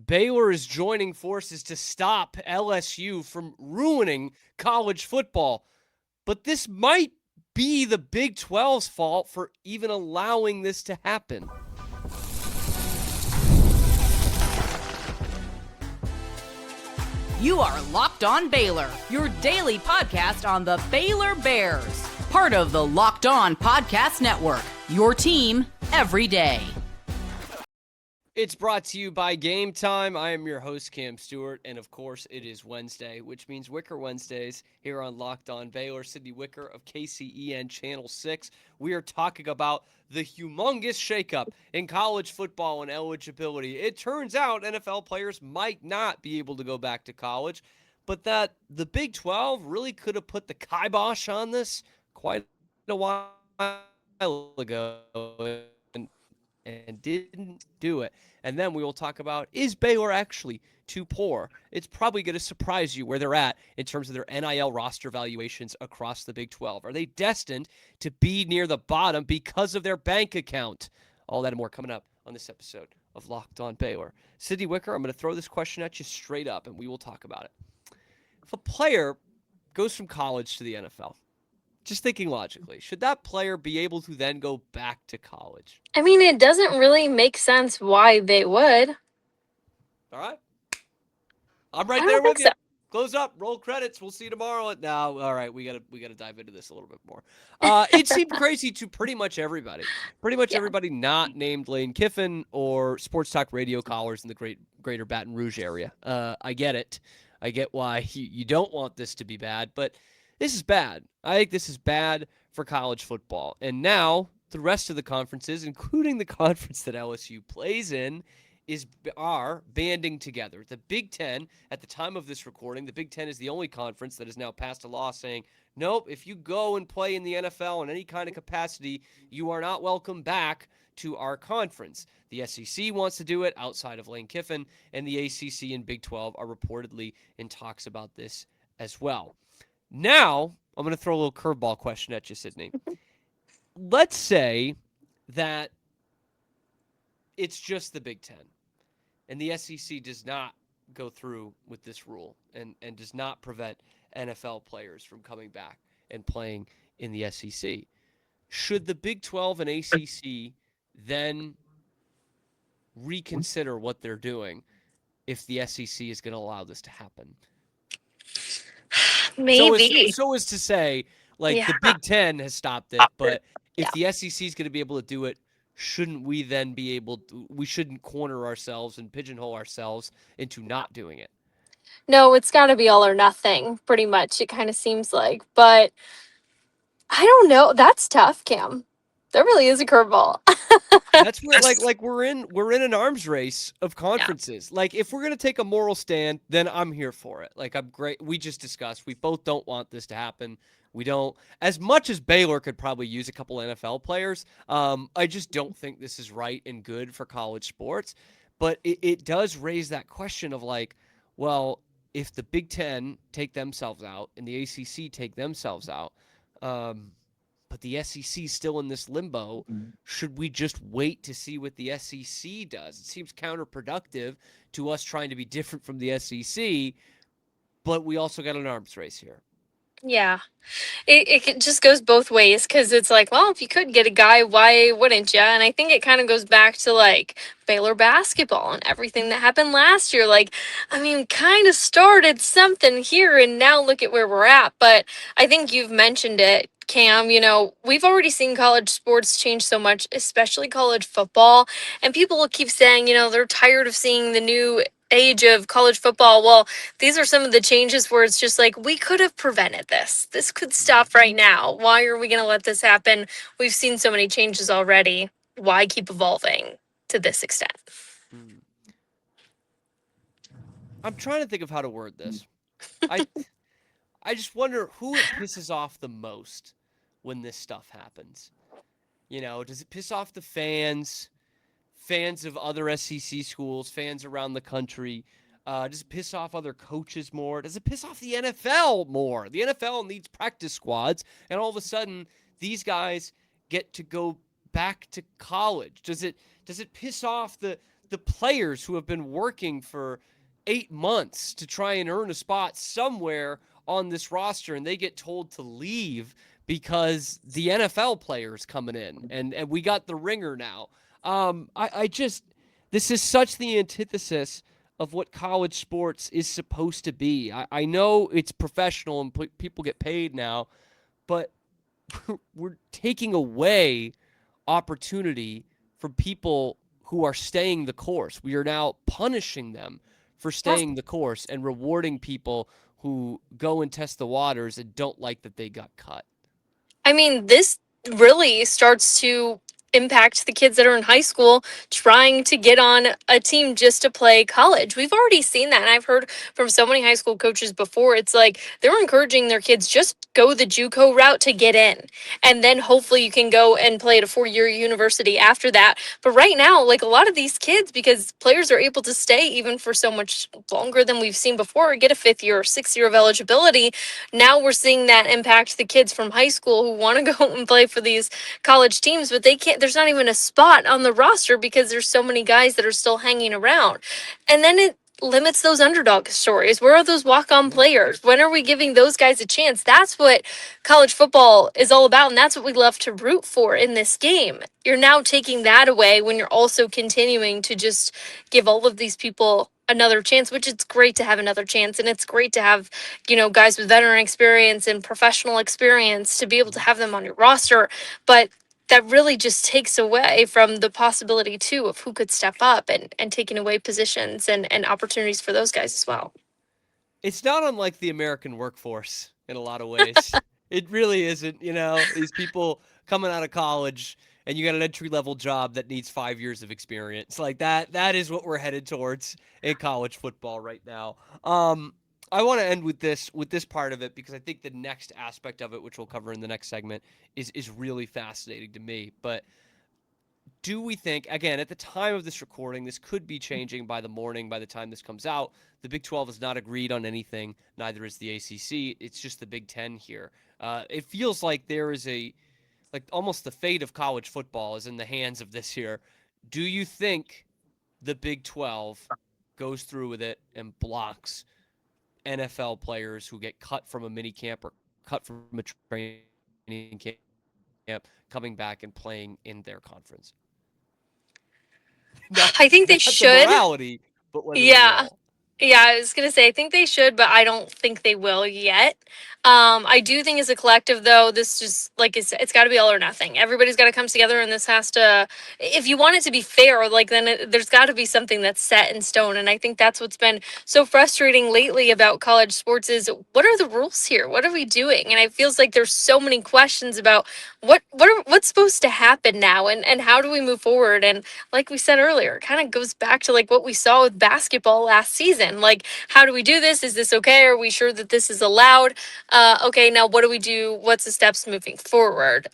Baylor is joining forces to stop LSU from ruining college football. But this might be the Big 12's fault for even allowing this to happen. You are Locked On Baylor, your daily podcast on the Baylor Bears. Part of the Locked On Podcast Network, your team every day. It's brought to you by Game Time. I am your host, Cam Stewart, and of course, it is Wednesday, which means Wicker Wednesdays here on Locked On Baylor. Sydney Wicker of KCEN Channel 6. We are talking about the humongous shakeup in college football and eligibility. It turns out NFL players might not be able to go back to college, but that the Big 12 really could have put the kibosh on this quite a while ago and didn't do it. And then we will talk about, is Baylor actually too poor? It's probably going to surprise you where they're at in terms of their NIL roster valuations across the Big 12. Are they destined to be near the bottom because of their bank account? All that and more coming up on this episode of Locked On Baylor. Sydney Wicker, I'm going to throw this question at you straight up, and we will talk about it. If a player goes from college to the NFL, just thinking logically, should that player be able to then go back to college? I mean, it doesn't really make sense why they would. All right. I'm right I there don't think with you. so. Close up, roll credits. We'll see you tomorrow. Now, all right, we gotta dive into this a little bit more. It seemed crazy to pretty much everybody. Yeah. Everybody not named Lane Kiffin or sports talk radio callers in the greater Baton Rouge area. I get it. I get why you don't want this to be bad, but this is bad. I think this is bad for college football. And now the rest of the conferences, including the conference that LSU plays in, are banding together. The Big Ten, at the time of this recording, the Big Ten is the only conference that has now passed a law saying, nope, if you go and play in the NFL in any kind of capacity, you are not welcome back to our conference. The SEC wants to do it outside of Lane Kiffin, and the ACC and Big 12 are reportedly in talks about this as well. Now, I'm going to throw a little curveball question at you, Sydney. Let's say that it's just the Big Ten, and the SEC does not go through with this rule and does not prevent NFL players from coming back and playing in the SEC. Should the Big 12 and ACC then reconsider what they're doing if the SEC is going to allow this to happen? Maybe. So as to say, like, Yeah. the Big Ten has stopped it, but if Yeah. the SEC is going to be able to do it, shouldn't we then be able to, we shouldn't corner ourselves and pigeonhole ourselves into not doing it? No, it's got to be all or nothing, pretty much, it kind of seems like. But I don't know. That's tough, Cam. That really is a curveball. That's where like we're in an arms race of conferences. Yeah. Like, if we're gonna take a moral stand, then I'm here for it. Like, I'm great. We just discussed we both don't want this to happen. We don't, as much as Baylor could probably use a couple NFL players. I just don't think this is right and good for college sports. But it does raise that question of like, well, if the Big Ten take themselves out and the ACC take themselves out, but the SEC is still in this limbo. Should we just wait to see what the SEC does? It seems counterproductive to us trying to be different from the SEC, but we also got an arms race here. Yeah. It just goes both ways because it's like, well, if you could get a guy, why wouldn't you? And I think it kind of goes back to like Baylor basketball and everything that happened last year. Like, I mean, kind of started something here and now look at where we're at. But I think you've mentioned it, Cam. We've already seen college sports change so much, especially college football. And people will keep saying, they're tired of seeing the new age of college football. Well, these are some of the changes where it's just like, we could have prevented this. This could stop right now. Why are we going to let this happen? We've seen so many changes already. Why keep evolving to this extent? I'm trying to think of how to word this. I just wonder who it pisses off the most when this stuff happens. Does it piss off the fans of other SEC schools, fans around the country? Does it piss off other coaches more? Does it piss off the NFL more? The NFL needs practice squads, and all of a sudden, these guys get to go back to college. Does it piss off the the players who have been working for 8 months to try and earn a spot somewhere on this roster, and they get told to leave because the NFL players coming in, and we got the ringer now. I just, this is such the antithesis of what college sports is supposed to be. I know it's professional and people get paid now, but we're taking away opportunity from people who are staying the course. We are now punishing them for staying the course and rewarding people who go and test the waters and don't like that they got cut. I mean, this really starts to impact the kids that are in high school trying to get on a team just to play college. We've already seen that. And I've heard from so many high school coaches before. It's like they're encouraging their kids just go the JUCO route to get in. And then hopefully you can go and play at a 4-year university after that. But right now, like a lot of these kids, because players are able to stay even for so much longer than we've seen before, get a 5th year or 6th year of eligibility. Now we're seeing that impact the kids from high school who want to go and play for these college teams, but they can't. There's not even a spot on the roster because there's so many guys that are still hanging around. And then it limits those underdog stories. Where are those walk-on players? When are we giving those guys a chance? That's what college football is all about, and that's what we love to root for in this game. You're now taking that away when you're also continuing to just give all of these people another chance, which it's great to have another chance, and it's great to have, guys with veteran experience and professional experience to be able to have them on your roster. But that really just takes away from the possibility too of who could step up and taking away positions and opportunities for those guys as well. It's not unlike the American workforce in a lot of ways. It really isn't. These people coming out of college and you got an entry-level job that needs 5 years of experience. Like that is what we're headed towards in college football right now. I want to end with this part of it because I think the next aspect of it, which we'll cover in the next segment, is really fascinating to me. But do we think, again, at the time of this recording, this could be changing by the morning, by the time this comes out. The Big 12 has not agreed on anything. Neither is the ACC. It's just the Big 10 here. It feels like there is almost the fate of college football is in the hands of this here. Do you think the Big 12 goes through with it and blocks NFL players who get cut from a mini camp or cut from a training camp coming back and playing in their conference? I think they should. The morality, but whether Yeah. they will. Yeah, I was gonna say I think they should, but I don't think they will yet. I do think as a collective though, this just like it's got to be all or nothing. Everybody's got to come together, and this has to. If you want it to be fair, like then there's got to be something that's set in stone. And I think that's what's been so frustrating lately about college sports is what are the rules here? What are we doing? And it feels like there's so many questions about what's supposed to happen now, and how do we move forward? And like we said earlier, it kind of goes back to like what we saw with basketball last season. Like, how do we do this? Is this okay? Are we sure that this is allowed? Okay, now what do we do? What's the steps moving forward?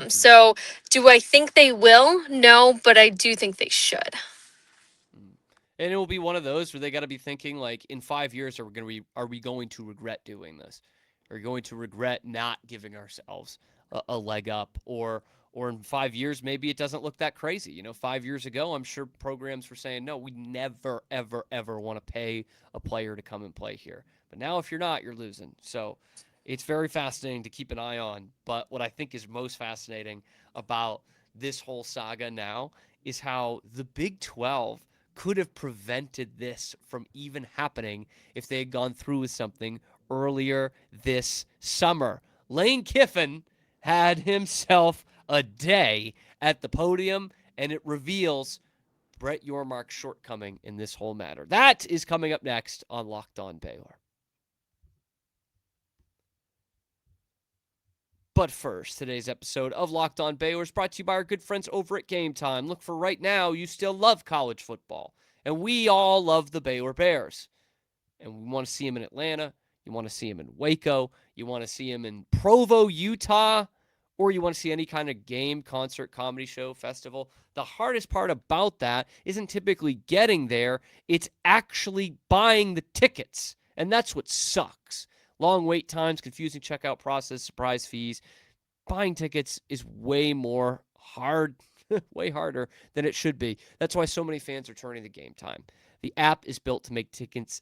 So do I think they will? No, but I do think they should. And it will be one of those where they got to be thinking like, in 5 years, are we going to regret doing this? Are we going to regret not giving ourselves a leg up? Or in 5 years, maybe it doesn't look that crazy. 5 years ago, I'm sure programs were saying, no, we never, ever, ever want to pay a player to come and play here. But now if you're not, you're losing. So it's very fascinating to keep an eye on. But what I think is most fascinating about this whole saga now is how the Big 12 could have prevented this from even happening if they had gone through with something earlier this summer. Lane Kiffin had himself a day at the podium, and it reveals Brett Yormark's shortcoming in this whole matter. That is coming up next on Locked On Baylor. But first, today's episode of Locked On Baylor is brought to you by our good friends over at Game Time. Look, for right now, you still love college football, and we all love the Baylor Bears. And we want to see them in Atlanta. You want to see them in Waco. You want to see them in Provo, Utah. Or you want to see any kind of game, concert, comedy show, festival. The hardest part about that isn't typically getting there. It's actually buying the tickets. And that's what sucks. Long wait times, confusing checkout process, surprise fees. Buying tickets is way more hard. way harder than it should be. That's why so many fans are turning to Game Time. The app is built to make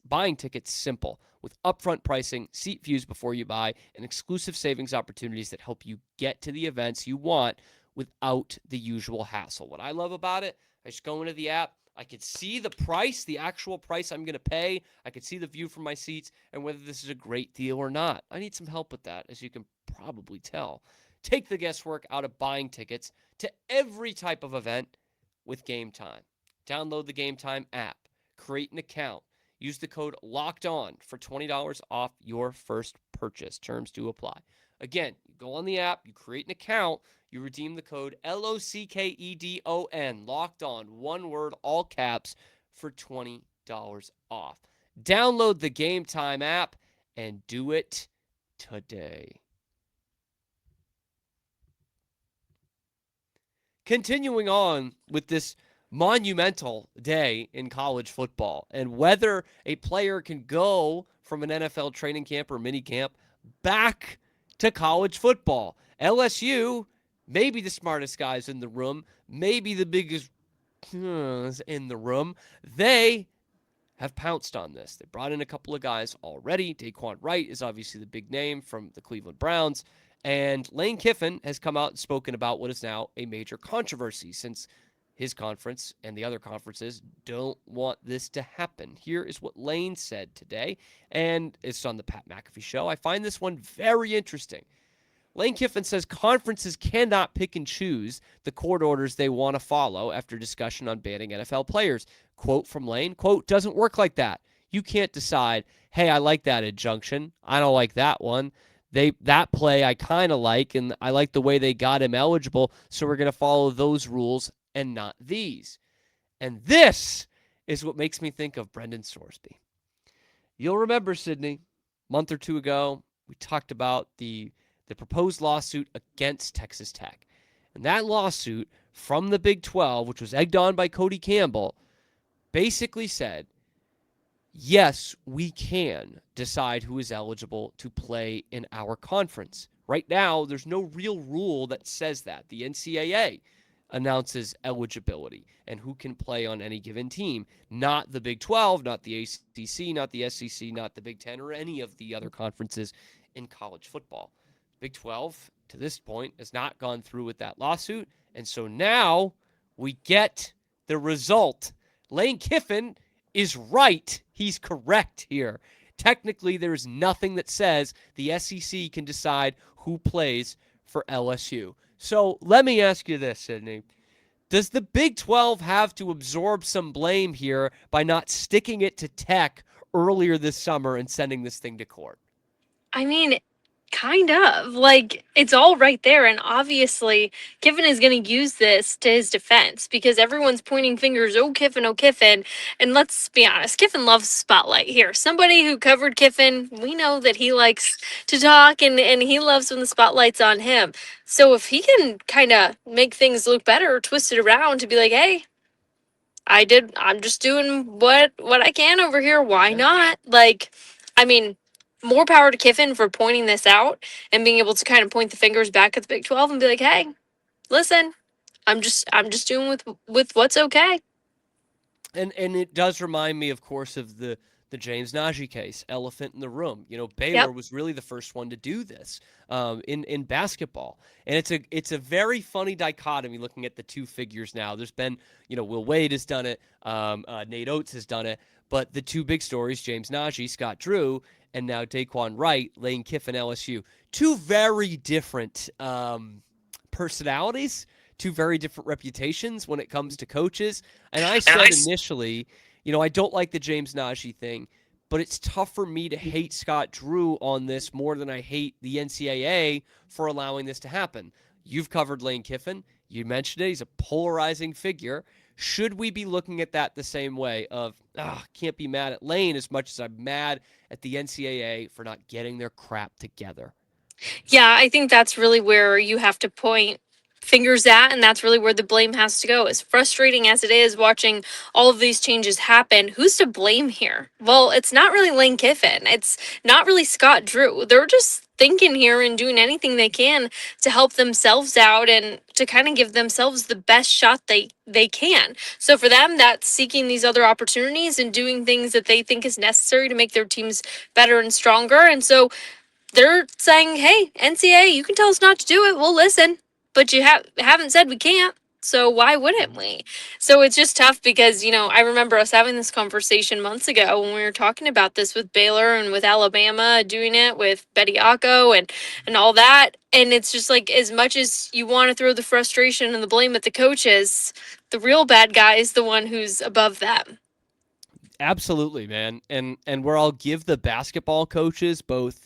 buying tickets simple with upfront pricing, seat views before you buy, and exclusive savings opportunities that help you get to the events you want without the usual hassle. What I love about it, I just go into the app, I could see the price, the actual price I'm going to pay. I could see the view from my seats and whether this is a great deal or not. I need some help with that, as you can probably tell. Take the guesswork out of buying tickets to every type of event with Game Time. Download the Game Time app, create an account, use the code LOCKEDON for $20 off your first purchase. Terms do apply. Again, you go on the app, you create an account, you redeem the code LOCKEDON, locked on, one word, all caps, for $20 off. Download the Game Time app and do it today. Continuing on with this monumental day in college football and whether a player can go from an NFL training camp or mini camp back to college football. LSU, maybe the smartest guys in the room, maybe the biggest in the room, they have pounced on this. They brought in a couple of guys already. Daquan Wright is obviously the big name from the Cleveland Browns. And Lane Kiffin has come out and spoken about what is now a major controversy since his conference and the other conferences don't want this to happen. Here is what Lane said today, and it's on the Pat McAfee show. I find this one very interesting. Lane Kiffin says conferences cannot pick and choose the court orders they want to follow after discussion on banning NFL players. Quote from Lane, quote, doesn't work like that. You can't decide, hey, I like that injunction. I don't like that one. That play I kind of like, and I like the way they got him eligible, so we're going to follow those rules and not these. And this is what makes me think of Brendan Sorsby. You'll remember, Sydney, a month or two ago, we talked about the proposed lawsuit against Texas Tech. And that lawsuit from the Big 12, which was egged on by Cody Campbell, basically said, yes, we can decide who is eligible to play in our conference. Right now, there's no real rule that says that. The NCAA announces eligibility and who can play on any given team. Not the Big 12, not the ACC, not the SEC, not the Big 10, or any of the other conferences in college football. Big 12, to this point, has not gone through with that lawsuit. And so now we get the result. Lane Kiffin is right. He's correct here. Technically, there is nothing that says the SEC can decide who plays for LSU. So let me ask you this, Sydney. Does the Big 12 have to absorb some blame here by not sticking it to Tech earlier this summer and sending this thing to court? I mean, kind of. Like, it's all right there. And obviously, Kiffin is going to use this to his defense because everyone's pointing fingers, oh, Kiffin, oh, Kiffin. And let's be honest, Kiffin loves spotlight here. Somebody who covered Kiffin, we know that he likes to talk and he loves when the spotlight's on him. So if he can kind of make things look better or twist it around to be like, hey, I'm just doing what I can over here. Why not? Like, I mean, more power to Kiffin for pointing this out and being able to kind of point the fingers back at the Big 12 and be like, hey, listen, I'm just doing with what's okay. And it does remind me, of course, of the James Najee case, elephant in the room. You know, Baylor was really the first one to do this in basketball. And it's a very funny dichotomy looking at the two figures now. There's been, Will Wade has done it. Nate Oates has done it. But the two big stories, James Najee, Scott Drew, and now Daquan Wright, Lane Kiffin, LSU. Two very different personalities, two very different reputations when it comes to coaches. And I said initially, I don't like the James Najee thing, but it's tough for me to hate Scott Drew on this more than I hate the NCAA for allowing this to happen. You've covered Lane Kiffin. You mentioned it. He's a polarizing figure. Should we be looking at that the same way of, can't be mad at Lane as much as I'm mad at the NCAA for not getting their crap together? Yeah, I think that's really where you have to point fingers at, and that's really where the blame has to go. As frustrating as it is watching all of these changes happen, who's to blame here? Well, it's not really Lane Kiffin. It's not really Scott Drew. They're just thinking here and doing anything they can to help themselves out and to kind of give themselves the best shot they can. So for them, that's seeking these other opportunities and doing things that they think is necessary to make their teams better and stronger. And so they're saying, "Hey, NCAA, you can tell us not to do it. We'll listen, but you haven't said we can't. So why wouldn't we?" So it's just tough because, I remember us having this conversation months ago when we were talking about this with Baylor and with Alabama doing it with Bediako and all that. And it's just like, as much as you want to throw the frustration and the blame at the coaches, the real bad guy is the one who's above them. Absolutely, man. And where I'll give the basketball coaches, both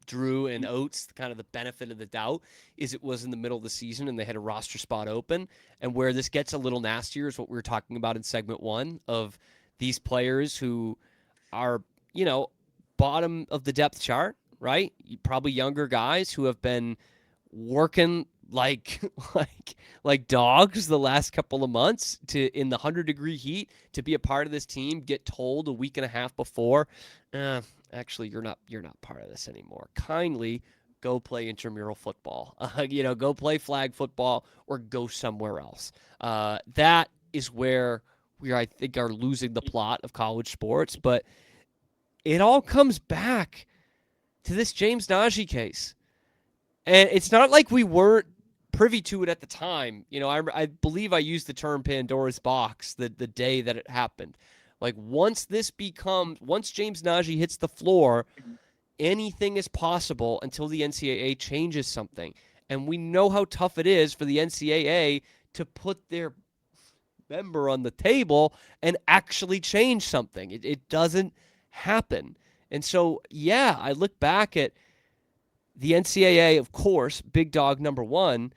Drew and Oates, kind of the benefit of the doubt, is it was in the middle of the season and they had a roster spot open. And where this gets a little nastier is what we were talking about in segment 1 of these players who are, bottom of the depth chart, right? Probably younger guys who have been working like like dogs the last couple of months to in the 100-degree heat to be a part of this team, get told a week and a half before, actually you're not part of this anymore. Kindly go play intramural football. Go play flag football or go somewhere else. That is where we, I think, are losing the plot of college sports, but it all comes back to this James Najee case. And it's not like we weren't privy to it at the time. I believe I used the term Pandora's box the day that it happened. Like, once James Najee hits the floor, anything is possible until the NCAA changes something. And we know how tough it is for the NCAA to put their member on the table and actually change something. It doesn't happen. And so, yeah, I look back at the NCAA, of course, big dog number one,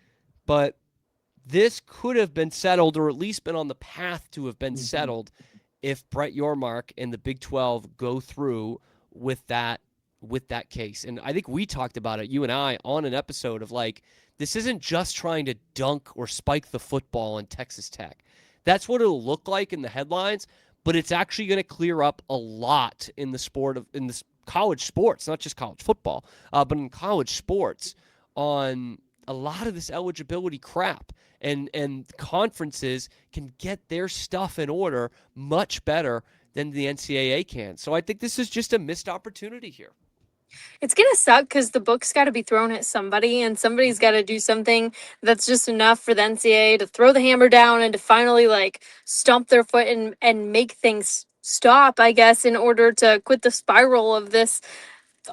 but this could have been settled, or at least been on the path to have been settled, if Brett Yormark and the Big 12 go through with that case. And I think we talked about it, you and I, on an episode of, like, this isn't just trying to dunk or spike the football in Texas Tech. That's what it'll look like in the headlines, but it's actually going to clear up a lot in the college sports, not just college football, but in college sports, on a lot of this eligibility crap. And conferences can get their stuff in order much better than the NCAA can. So I think this is just a missed opportunity here. It's going to suck because the book's got to be thrown at somebody, and somebody's got to do something that's just enough for the NCAA to throw the hammer down and to finally, like, stomp their foot and make things stop, I guess, in order to quit the spiral of this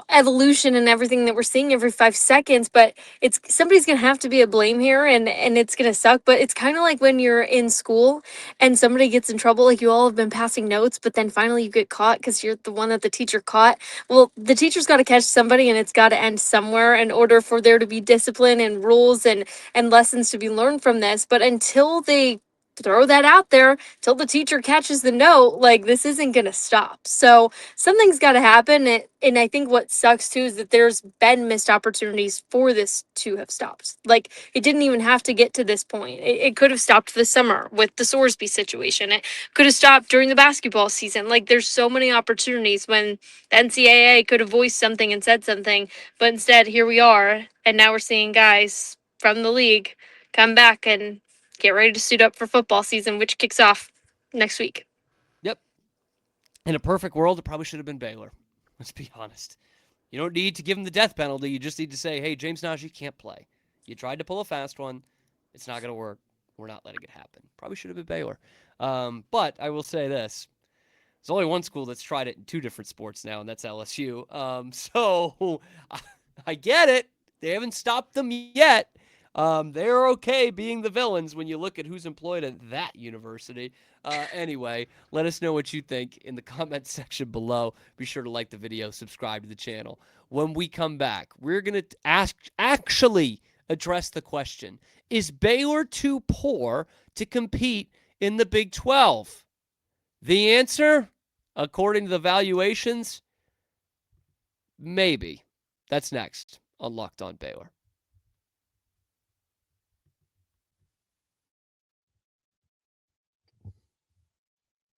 evolution and everything that we're seeing every 5 seconds. But it's somebody's gonna have to be a blame here, and it's gonna suck. But it's kind of like when you're in school and somebody gets in trouble, like you all have been passing notes, but then finally you get caught because you're the one that the teacher caught. Well, the teacher's got to catch somebody, and it's got to end somewhere in order for there to be discipline and rules and lessons to be learned from this. But until they throw that out there, till the teacher catches the note, like, this isn't going to stop. So something's got to happen. And I think what sucks too is that there's been missed opportunities for this to have stopped. Like, it didn't even have to get to this point. It could have stopped this summer with the Sorsby situation. It could have stopped during the basketball season. Like, there's so many opportunities when the NCAA could have voiced something and said something, but instead here we are, and now we're seeing guys from the league come back and get ready to suit up for football season, which kicks off next week. Yep. In a perfect world, it probably should have been Baylor. Let's be honest. You don't need to give him the death penalty. You just need to say, hey, James Najee can't play. You tried to pull a fast one. It's not going to work. We're not letting it happen. Probably should have been Baylor. But I will say this. There's only one school that's tried it in 2 different sports now, and that's LSU. So I get it. They haven't stopped them yet. They're okay being the villains when you look at who's employed at that university. Anyway, let us know what you think in the comments section below. Be sure to like the video, subscribe to the channel. When we come back, we're going to actually address the question, is Baylor too poor to compete in the Big 12? The answer, according to the valuations, maybe. That's next on Locked On Baylor.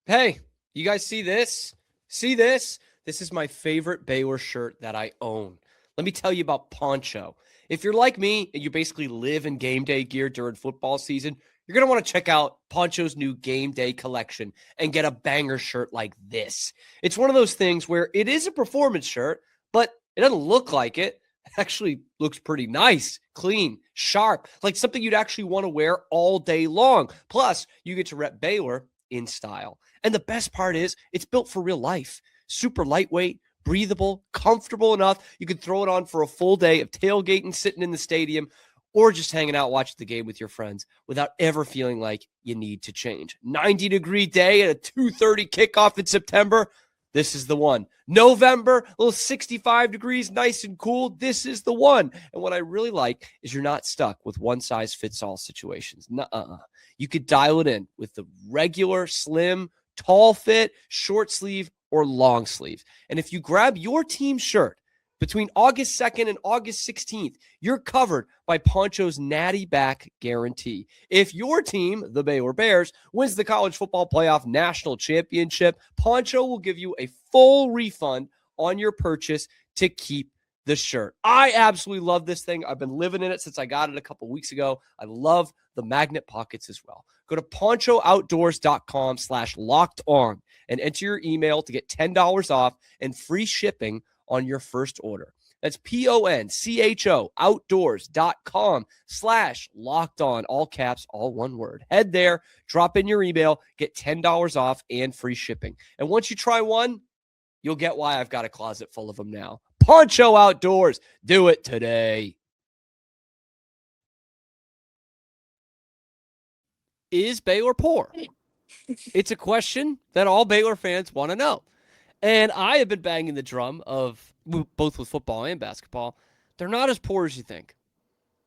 Hey, you guys see this? See this? This is my favorite Baylor shirt that I own. Let me tell you about Poncho. If you're like me and you basically live in game day gear during football season, you're going to want to check out Poncho's new game day collection and get a banger shirt like this. It's one of those things where it is a performance shirt, but it doesn't look like it. It actually looks pretty nice, clean, sharp, like something you'd actually want to wear all day long. Plus, you get to rep Baylor in style. And the best part is it's built for real life. Super lightweight, breathable, comfortable enough. You can throw it on for a full day of tailgating, sitting in the stadium, or just hanging out watching the game with your friends without ever feeling like you need to change. 90-degree day at a 2:30 kickoff in September. This is the one. November, a little 65 degrees, nice and cool. This is the one. And what I really like is you're not stuck with one-size-fits-all situations. Nuh-uh. You could dial it in with the regular, slim, tall fit, short sleeve, or long sleeve. And if you grab your team shirt between August 2nd and August 16th, you're covered by Poncho's Natty Back Guarantee. If your team, the Baylor Bears, wins the College Football Playoff National Championship, Poncho will give you a full refund on your purchase to keep the shirt. I absolutely love this thing. I've been living in it since I got it a couple weeks ago. I love the magnet pockets as well. Go to ponchooutdoors.com/locked-on and enter your email to get $10 off and free shipping on your first order. That's PONCHO outdoors.com/locked-on, all caps, all one word. Head there, drop in your email, get $10 off and free shipping. And once you try one, you'll get why I've got a closet full of them now. Poncho Outdoors. Do it today. Is Baylor poor? It's a question that all Baylor fans want to know. And I have been banging the drum of, both with football and basketball, they're not as poor as you think.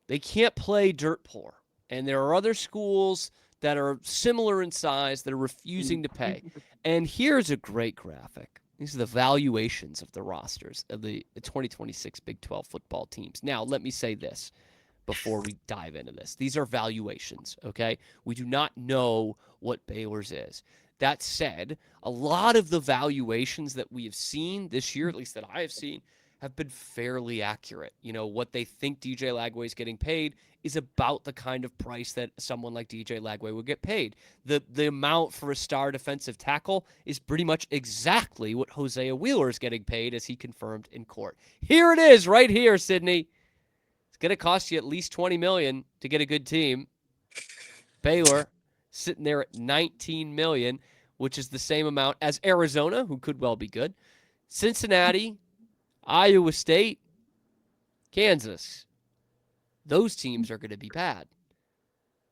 They can't play dirt poor. And there are other schools that are similar in size that are refusing to pay. And here's a great graphic. These are the valuations of the rosters of the 2026 Big 12 football teams. Now, let me say this before we dive into this. These are valuations, okay? We do not know what Baylor's is. That said, a lot of the valuations that we have seen this year, at least that I have seen, have been fairly accurate. You know, what they think DJ Lagway is getting paid is about the kind of price that someone like DJ Lagway would get paid. The amount for a star defensive tackle is pretty much exactly what Hosea Wheeler is getting paid, as he confirmed in court. Here it is right here, Sydney. It's going to cost you at least $20 million to get a good team. Baylor sitting there at $19 million, which is the same amount as Arizona, who could well be good, Cincinnati, Iowa State, Kansas. Those teams are going to be bad.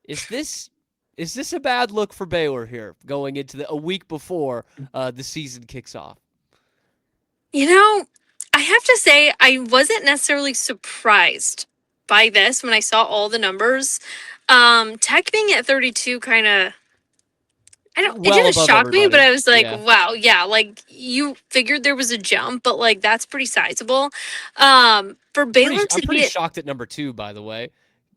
Is this a bad look for Baylor here going into a week before the season kicks off? You know, I have to say I wasn't necessarily surprised by this when I saw all the numbers. Tech being at 32 kind of, it Well didn't above shock me, but everybody. I was like, Yeah. wow, yeah, like you figured there was a jump, but like that's pretty sizable. For Baylor I'm to pretty be at, shocked at number 2, by the way.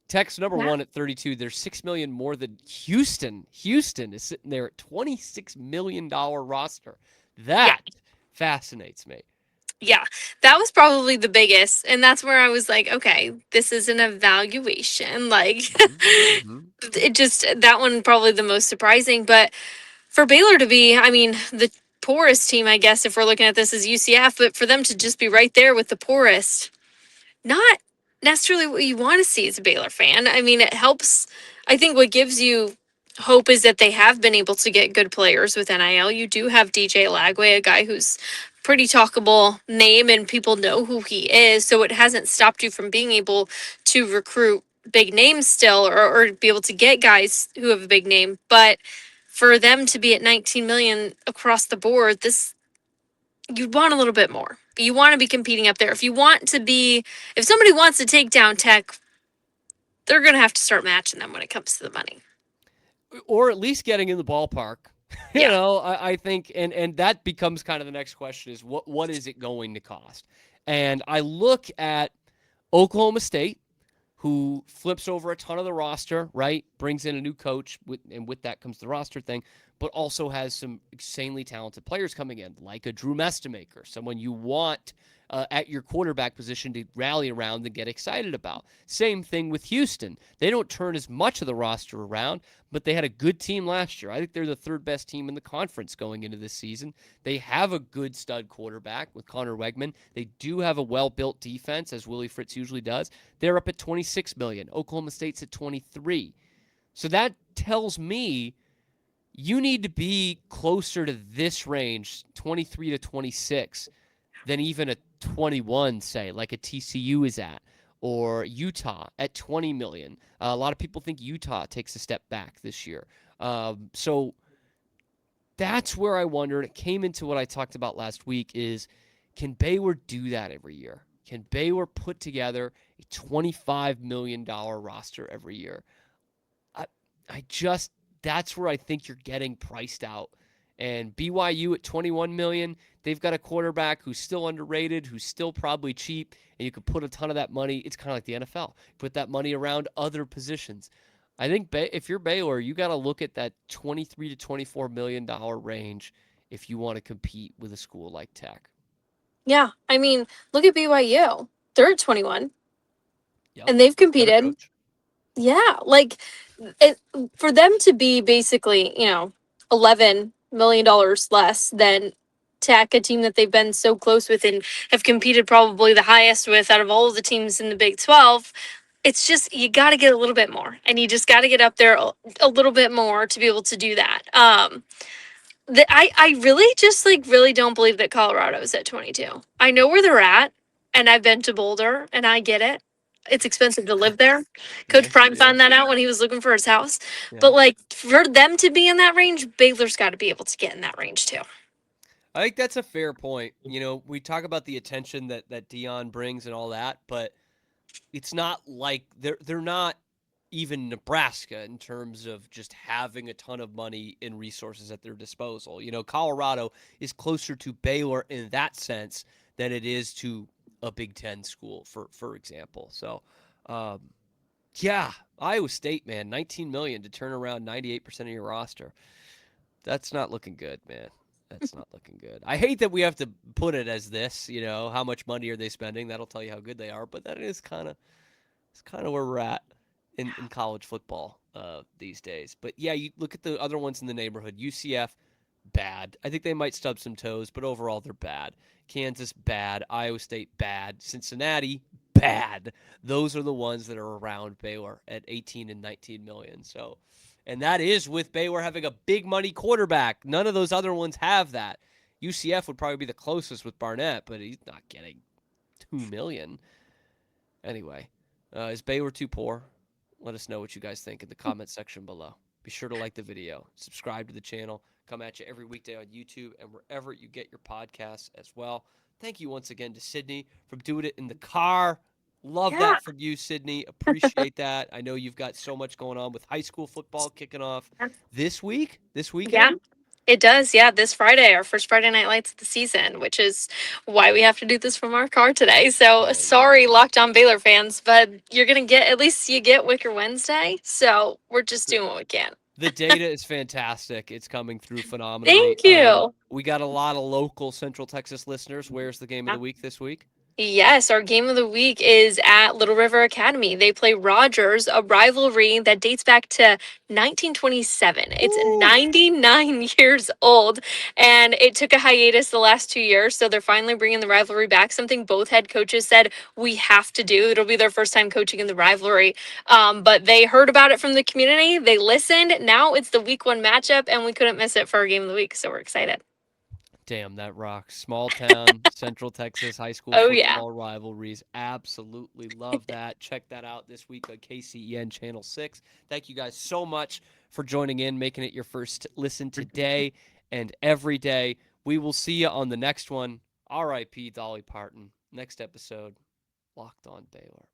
Tech's number 1 at 32. There's $6 million more than Houston. Houston is sitting there at $26 million roster. That fascinates me. yeah, that was probably the biggest. And that's where I was like, okay, this is an evaluation. Like, Mm-hmm. it just, that one probably the most surprising. But for Baylor to be, I mean, the poorest team, I guess, if we're looking at this as UCF, but for them to just be right there with the poorest, not necessarily what you want to see as a Baylor fan. I mean, it helps. I think what gives you hope is that they have been able to get good players with NIL. You do have DJ Lagway, a guy who's pretty talkable name and people know who he is. So it hasn't stopped you from being able to recruit big names still, or be able to get guys who have a big name. But for them to be at 19 million across the board, you'd want a little bit more. You want to be competing up there. If somebody wants to take down Tech, they're going to have to start matching them when it comes to the money. Or at least getting in the ballpark. Yeah. I think, and that becomes kind of the next question is what is it going to cost? And I look at Oklahoma State, who flips over a ton of the roster, right? Brings in a new coach, and with that comes the roster thing. but also has some insanely talented players coming in, like a Drew Mestamaker, someone you want at your quarterback position to rally around and get excited about. Same thing with Houston. They don't turn as much of the roster around, but they had a good team last year. I think they're the third best team in the conference going into this season. They have a good stud quarterback with Connor Wegman. They do have a well-built defense, as Willie Fritz usually does. They're up at $26 million. Oklahoma State's at $23 million. So that tells me you need to be closer to this range, 23 to 26, than even a 21, say, like a TCU is at, or Utah at $20 million. A lot of people think Utah takes a step back this year. So that's where I wondered. It came into what I talked about last week is, can Baylor do that every year? Can Baylor put together a $25 million roster every year? That's where I think you're getting priced out. And BYU at $21 million, they've got a quarterback who's still underrated, who's still probably cheap, and you could put a ton of that money. It's kind of like the NFL. Put that money around other positions. I think if you're Baylor, you got to look at that $23 to $24 million range if you want to compete with a school like Tech. Yeah, I mean, look at BYU. They're at 21, Yep. and they've Better competed. coach. Yeah, like for them to be basically, $11 million less than Tech, a team that they've been so close with and have competed probably the highest with out of all of the teams in the Big 12. It's just, you got to get a little bit more, and you just got to get up there a little bit more to be able to do that. I really just really don't believe that Colorado is at 22. I know where they're at, and I've been to Boulder, and I get it. It's expensive to live there. Coach Prime found that out when he was looking for his house. Yeah. But for them to be in that range, Baylor's got to be able to get in that range too. I think that's a fair point. We talk about the attention that Dion brings and all that, but it's not like they're not even Nebraska in terms of just having a ton of money and resources at their disposal. Colorado is closer to Baylor in that sense than it is to a Big Ten school, for example. So, yeah, Iowa State, man, $19 million to turn around 98% of your roster. That's not looking good, man. That's not looking good. I hate that we have to put it as this, how much money are they spending? That'll tell you how good they are, but that is kind of where we're at in college football these days. But yeah, you look at the other ones in the neighborhood. UCF, bad. I think they might stub some toes, but overall they're bad. Kansas, bad. Iowa State, bad. Cincinnati, bad. Those are the ones that are around Baylor at 18 and 19 million. So, and that is with Baylor having a big money quarterback. None of those other ones have that. UCF would probably be the closest with Barnett, but he's not getting $2 million. Anyway, is Baylor too poor? Let us know what you guys think in the comment section below. Be sure to like the video, subscribe to the channel, come at you every weekday on YouTube and wherever you get your podcasts as well. Thank you once again to Sydney for doing it in the car. Love that from you, Sydney. Appreciate that. I know you've got so much going on with high school football kicking off this weekend. Yeah. It does, yeah. This Friday, our first Friday Night Lights of the season, which is why we have to do this from our car today. So sorry, Locked On Baylor fans, but you're gonna get, at least you get Wicker Wednesday. So we're just doing what we can. The data is fantastic. It's coming through phenomenally. Thank you. We got a lot of local Central Texas listeners. Where's the game of the week this week? Yes, our game of the week is at Little River Academy. They play Rogers, a rivalry that dates back to 1927. It's 99 years old, and it took a hiatus the last 2 years, so they're finally bringing the rivalry back, something both head coaches said we have to do. It'll be their first time coaching in the rivalry, but they heard about it from the community. They listened. Now it's the week 1 matchup, and we couldn't miss it for our game of the week, so we're excited. Damn, that rocks. Small town, Central Texas high school football rivalries. Absolutely love that. Check that out this week on KCEN Channel 6. Thank you guys so much for joining in, making it your first listen today and every day. We will see you on the next one. R.I.P. Dolly Parton. Next episode, Locked On Baylor.